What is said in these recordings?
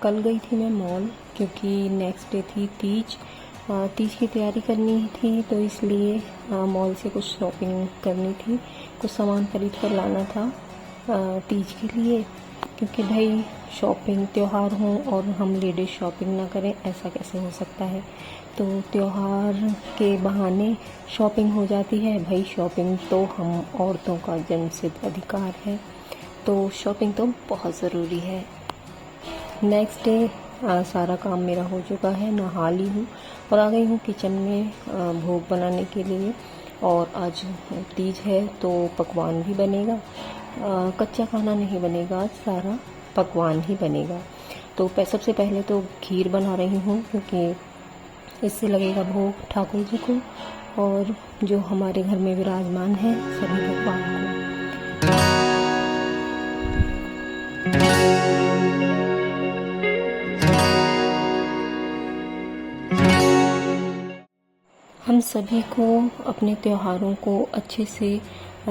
कल गई थी मैं मॉल, क्योंकि नेक्स्ट डे थी तीज। तीज की तैयारी करनी थी, तो इसलिए मॉल से कुछ शॉपिंग करनी थी, कुछ सामान खरीद कर लाना था तीज के लिए। क्योंकि भाई शॉपिंग त्यौहार हो और हम लेडीज़ शॉपिंग ना करें, ऐसा कैसे हो सकता है। तो त्यौहार के बहाने शॉपिंग हो जाती है। भाई शॉपिंग तो हम औरतों का जन्मसिद्ध अधिकार है, तो शॉपिंग तो बहुत ज़रूरी है। नेक्स्ट डे सारा काम मेरा हो चुका है, नहा ली हूँ और आ गई हूँ किचन में भोग बनाने के लिए। और आज तीज है तो पकवान भी बनेगा, कच्चा खाना नहीं बनेगा, आज सारा पकवान ही बनेगा। तो सबसे पहले तो खीर बना रही हूँ, क्योंकि इससे लगेगा भोग ठाकुर जी को और जो हमारे घर में विराजमान है सभी भगवान को। हम सभी को अपने त्योहारों को अच्छे से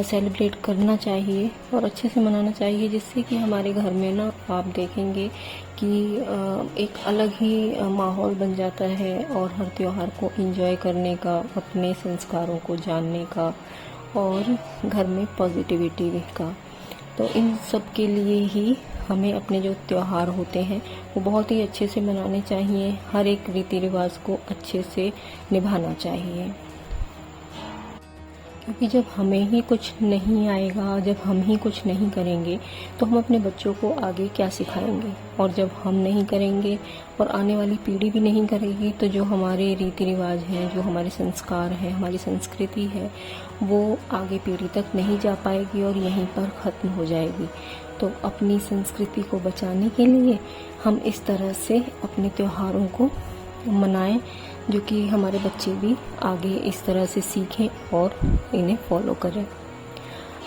सेलिब्रेट करना चाहिए और अच्छे से मनाना चाहिए, जिससे कि हमारे घर में ना आप देखेंगे कि एक अलग ही माहौल बन जाता है और हर त्योहार को एंजॉय करने का, अपने संस्कारों को जानने का और घर में पॉजिटिविटी का। तो इन सब के लिए ही हमें अपने जो त्योहार होते हैं वो बहुत ही अच्छे से मनाने चाहिए, हर एक रीति रिवाज को अच्छे से निभाना चाहिए। क्योंकि जब हमें ही कुछ नहीं आएगा, जब हम ही कुछ नहीं करेंगे, तो हम अपने बच्चों को आगे क्या सिखाएंगे। और जब हम नहीं करेंगे और आने वाली पीढ़ी भी नहीं करेगी, तो जो हमारे रीति रिवाज हैं, जो हमारे संस्कार हैं, हमारी संस्कृति है, वो आगे पीढ़ी तक नहीं जा पाएगी और यहीं पर ख़त्म हो जाएगी। तो अपनी संस्कृति को बचाने के लिए हम इस तरह से अपने त्योहारों को मनाएं, जो कि हमारे बच्चे भी आगे इस तरह से सीखें और इन्हें फॉलो करें।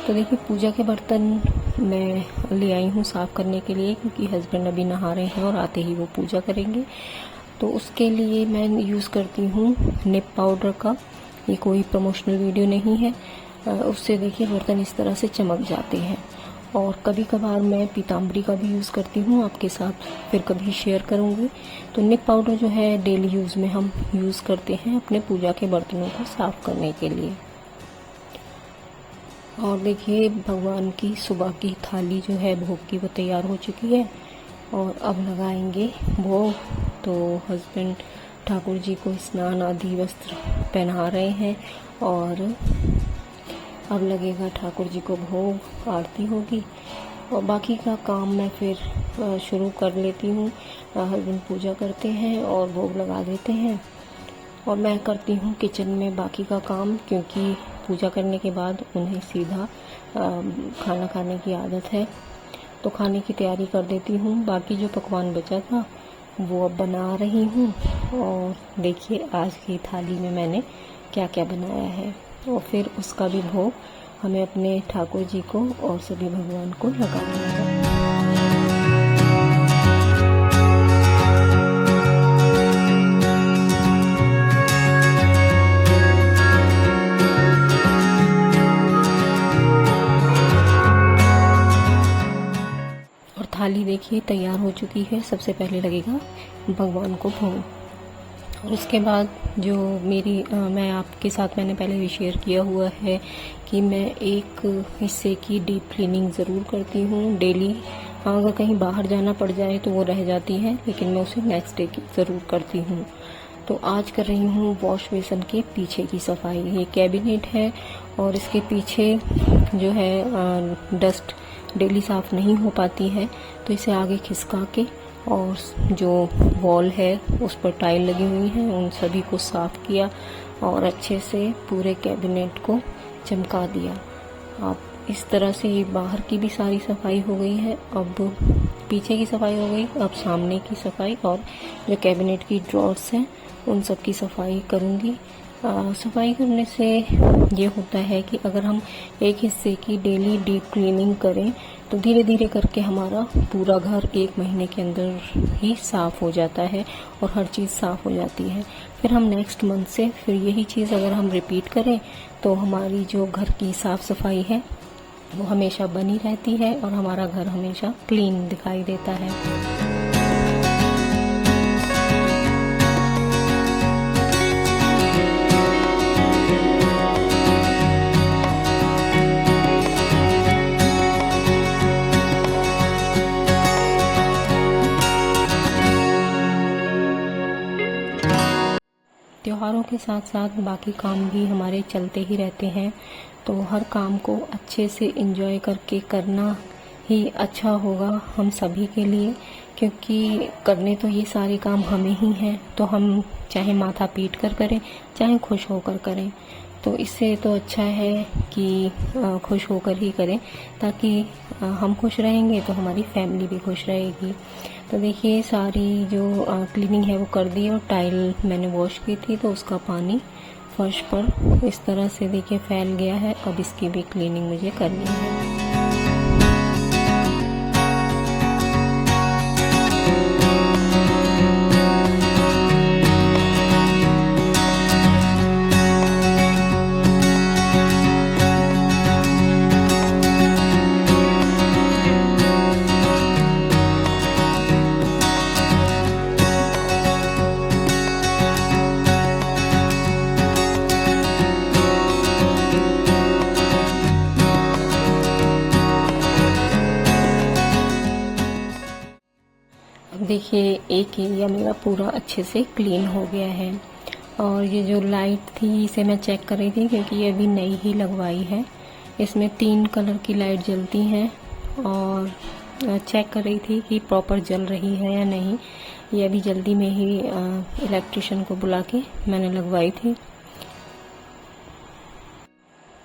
तो देखिए, पूजा के बर्तन मैं ले आई हूँ साफ़ करने के लिए, क्योंकि हस्बैंड अभी नहा रहे हैं और आते ही वो पूजा करेंगे। तो उसके लिए मैं यूज़ करती हूँ निप पाउडर का। ये कोई प्रमोशनल वीडियो नहीं है, उससे देखिए बर्तन इस तरह से चमक जाते हैं। और कभी कभार मैं पीताम्बरी का भी यूज़ करती हूँ, आपके साथ फिर कभी शेयर करूँगी। तो निप पाउडर जो है डेली यूज़ में हम यूज़ करते हैं अपने पूजा के बर्तनों को साफ़ करने के लिए। और देखिए, भगवान की सुबह की थाली जो है भोग की, वो तैयार हो चुकी है और अब लगाएंगे भोग। तो हस्बैंड ठाकुर जी को स्नान आदि वस्त्र पहना रहे हैं और अब लगेगा ठाकुर जी को भोग, आरती होगी और बाकी का काम मैं फिर शुरू कर लेती हूँ। हस्बैंड पूजा करते हैं और भोग लगा देते हैं और मैं करती हूँ किचन में बाकी का काम, क्योंकि पूजा करने के बाद उन्हें सीधा खाना खाने की आदत है। तो खाने की तैयारी कर देती हूँ। बाकी जो पकवान बचा था वो अब बना रही हूँ। और देखिए, आज की थाली में मैंने क्या क्या बनाया है और फिर उसका भी भोग हमें अपने ठाकुर जी को और सभी भगवान को लगाना है। और थाली देखिए तैयार हो चुकी है। सबसे पहले लगेगा भगवान को भोग और उसके बाद जो मैं आपके साथ मैंने पहले भी शेयर किया हुआ है कि मैं एक हिस्से की डीप क्लीनिंग ज़रूर करती हूँ डेली। अगर कहीं बाहर जाना पड़ जाए तो वो रह जाती है, लेकिन मैं उसे नेक्स्ट डे की ज़रूर करती हूँ। तो आज कर रही हूँ वॉश बेसन के पीछे की सफाई। ये कैबिनेट है और इसके पीछे जो है डस्ट डेली साफ़ नहीं हो पाती है, तो इसे आगे खिसका के और जो वॉल है उस पर टाइल लगी हुई हैं उन सभी को साफ़ किया और अच्छे से पूरे कैबिनेट को चमका दिया। अब इस तरह से ये बाहर की भी सारी सफाई हो गई है। अब पीछे की सफाई हो गई, अब सामने की सफाई और जो कैबिनेट की ड्रॉर्स हैं उन सब की सफाई करूँगी। सफाई करने से ये होता है कि अगर हम एक हिस्से की डेली डीप क्लीनिंग करें तो धीरे धीरे करके हमारा पूरा घर 1 महीने के अंदर ही साफ़ हो जाता है और हर चीज़ साफ़ हो जाती है। फिर हम नेक्स्ट मंथ से फिर यही चीज़ अगर हम रिपीट करें तो हमारी जो घर की साफ़ सफाई है वो हमेशा बनी रहती है और हमारा घर हमेशा क्लीन दिखाई देता है। त्योहारों के साथ साथ बाकी काम भी हमारे चलते ही रहते हैं, तो हर काम को अच्छे से एंजॉय करके करना ही अच्छा होगा हम सभी के लिए, क्योंकि करने तो ये सारे काम हमें ही हैं। तो हम चाहे माथा पीट कर करें, चाहे खुश होकर करें, तो इससे तो अच्छा है कि खुश होकर ही करें, ताकि हम खुश रहेंगे तो हमारी फैमिली भी खुश रहेगी। तो देखिए सारी जो क्लीनिंग है वो कर दी, और टाइल मैंने वॉश की थी तो उसका पानी फर्श पर इस तरह से देखिए फैल गया है। अब इसकी भी क्लीनिंग मुझे करनी है। देखिए एक एरिया मेरा पूरा अच्छे से क्लीन हो गया है। और ये जो लाइट थी इसे मैं चेक कर रही थी, क्योंकि ये अभी नई ही लगवाई है। इसमें 3 कलर की लाइट जलती हैं, और चेक कर रही थी कि प्रॉपर जल रही है या नहीं। ये अभी जल्दी में ही इलेक्ट्रिशियन को बुला के मैंने लगवाई थी।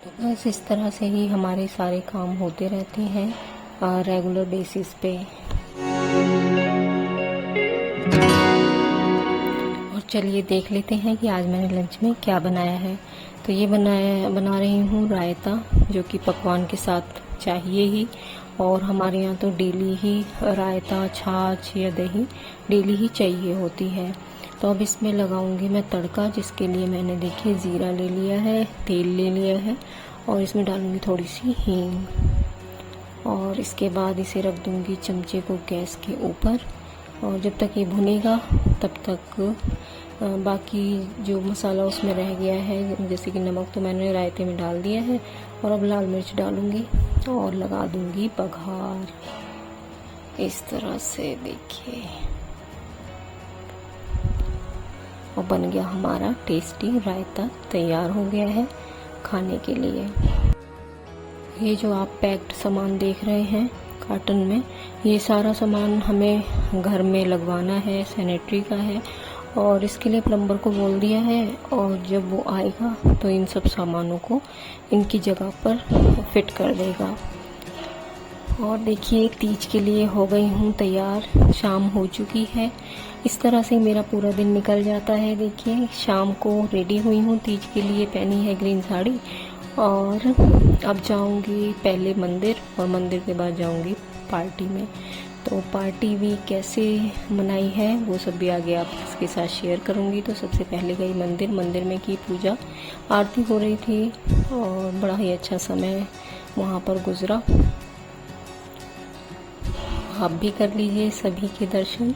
तो बस इस तरह से ही हमारे सारे काम होते रहते हैं रेगुलर बेसिस पे। और चलिए देख लेते हैं कि आज मैंने लंच में क्या बनाया है। तो ये बना रही हूँ रायता, जो कि पकवान के साथ चाहिए ही। और हमारे यहाँ तो डेली ही रायता, छाछ या दही डेली ही चाहिए होती है। तो अब इसमें लगाऊंगी मैं तड़का, जिसके लिए मैंने देखिए जीरा ले लिया है, तेल ले लिया है, और इसमें डालूंगी थोड़ी सी हींग। और इसके बाद इसे रख दूंगी चमचे को गैस के ऊपर, और जब तक ये भुनेगा तब तक बाकी जो मसाला उसमें रह गया है, जैसे कि नमक तो मैंने रायते में डाल दिया है, और अब लाल मिर्च डालूंगी और लगा दूंगी बघार। इस तरह से देखिए, और बन गया हमारा टेस्टी रायता, तैयार हो गया है खाने के लिए। ये जो आप पैक्ड सामान देख रहे हैं कार्टन में, ये सारा सामान हमें घर में लगवाना है, सैनिटरी का है, और इसके लिए प्लम्बर को बोल दिया है। और जब वो आएगा तो इन सब सामानों को इनकी जगह पर फिट कर देगा। और देखिए तीज के लिए हो गई हूँ तैयार, शाम हो चुकी है। इस तरह से मेरा पूरा दिन निकल जाता है। देखिए शाम को रेडी हुई हूँ तीज के लिए, पहनी है ग्रीन साड़ी, और अब जाऊंगी पहले मंदिर, और मंदिर के बाद जाऊंगी पार्टी में। तो पार्टी भी कैसे मनाई है वो सब भी आगे आपके साथ शेयर करूंगी। तो सबसे पहले गई मंदिर, मंदिर में की पूजा, आरती हो रही थी, और बड़ा ही अच्छा समय वहाँ पर गुजरा। आप भी कर लीजिए सभी के दर्शन।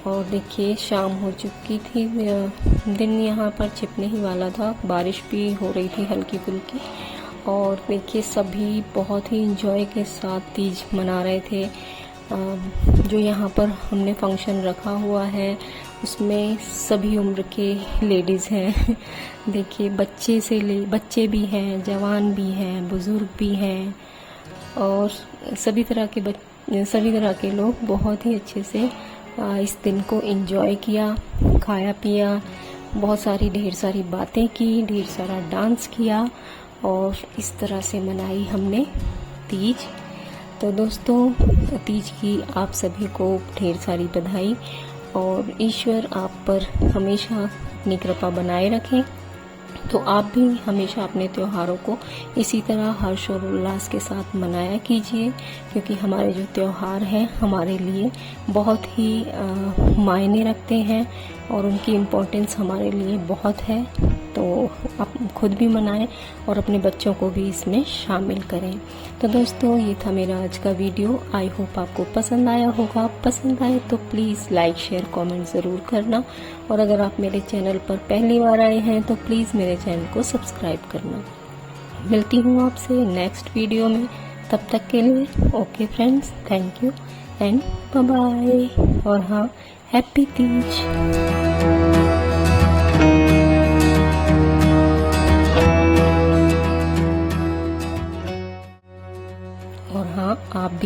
और देखिए शाम हो चुकी थी, दिन यहाँ पर छिपने ही वाला था, बारिश भी हो रही थी हल्की फुल्की। और देखिए सभी बहुत ही इंजॉय के साथ तीज मना रहे थे। जो यहाँ पर हमने फंक्शन रखा हुआ है उसमें सभी उम्र के लेडीज़ हैं। देखिए बच्चे भी हैं, जवान भी हैं, बुज़ुर्ग भी हैं, और सभी तरह के लोग बहुत ही अच्छे से इस दिन को एंजॉय किया, खाया पिया, ढेर सारी बातें की, ढेर सारा डांस किया, और इस तरह से मनाई हमने तीज। तो दोस्तों तीज की आप सभी को ढेर सारी बधाई, और ईश्वर आप पर हमेशा अपनी कृपा बनाए रखें। तो आप भी हमेशा अपने त्योहारों को इसी तरह हर्ष और उल्लास के साथ मनाया कीजिए, क्योंकि हमारे जो त्योहार हैं हमारे लिए बहुत ही मायने रखते हैं, और उनकी इम्पोर्टेंस हमारे लिए बहुत है। तो आप खुद भी मनाएं और अपने बच्चों को भी इसमें शामिल करें। तो दोस्तों ये था मेरा आज का वीडियो। आई होप आपको पसंद आया होगा। पसंद आए तो प्लीज़ लाइक शेयर कमेंट ज़रूर करना, और अगर आप मेरे चैनल पर पहली बार आए हैं तो प्लीज़ मेरे चैनल को सब्सक्राइब करना। मिलती हूँ आपसे नेक्स्ट वीडियो में, तब तक के लिए okay friends, thank you and bye bye. और हाँ, हैप्पी तीज।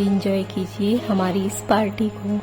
भी इंजॉय कीजिए हमारी इस पार्टी को।